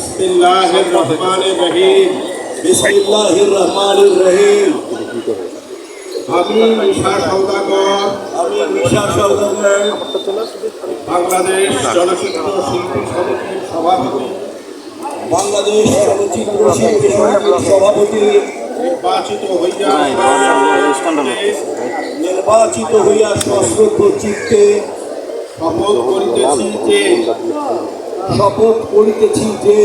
বিসমিল্লাহির রহমানির রহিম। বিসমিল্লাহির রহমানির রহিম। আমি মিশা সওদাগর বাংলাদেশ চলচ্চিত্র শিল্পী সমিতির সভাপতি বাংলাদেশ চলচ্চিত্র শিল্পী সমিতির সভাপতি নির্বাচিত হইয়া সশ্রদ্ধ চিত্তে শপথ করিতেছি যে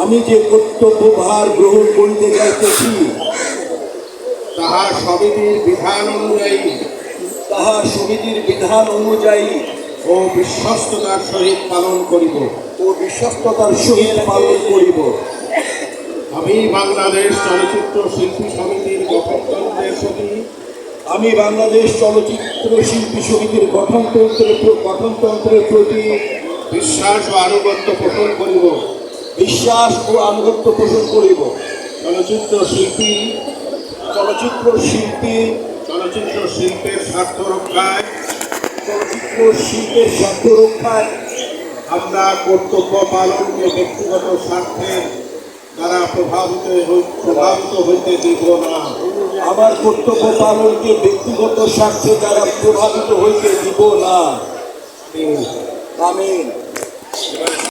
আমি যে কর্তব্যভার গ্রহণ করিতে যাইতেছি তাহা সমিতির বিধান অনুযায়ী ও বিশ্বস্ততার সহিত পালন করিব। আমি বাংলাদেশ চলচ্চিত্র শিল্পী সমিতির গঠনতন্ত্রের প্রতি বিশ্বাস ও আনুগত্য পোষণ করিব। চলচ্চিত্র শিল্পের স্বার্থ রক্ষায় আমরা কর্তব্য পালনকে ব্যক্তিগত স্বার্থের দ্বারা প্রভাবিত হইতে দিব না। আমার কর্তব্য পালনকে ব্যক্তিগত স্বার্থে দ্বারা প্রভাবিত হইতে দিব না। আমিন।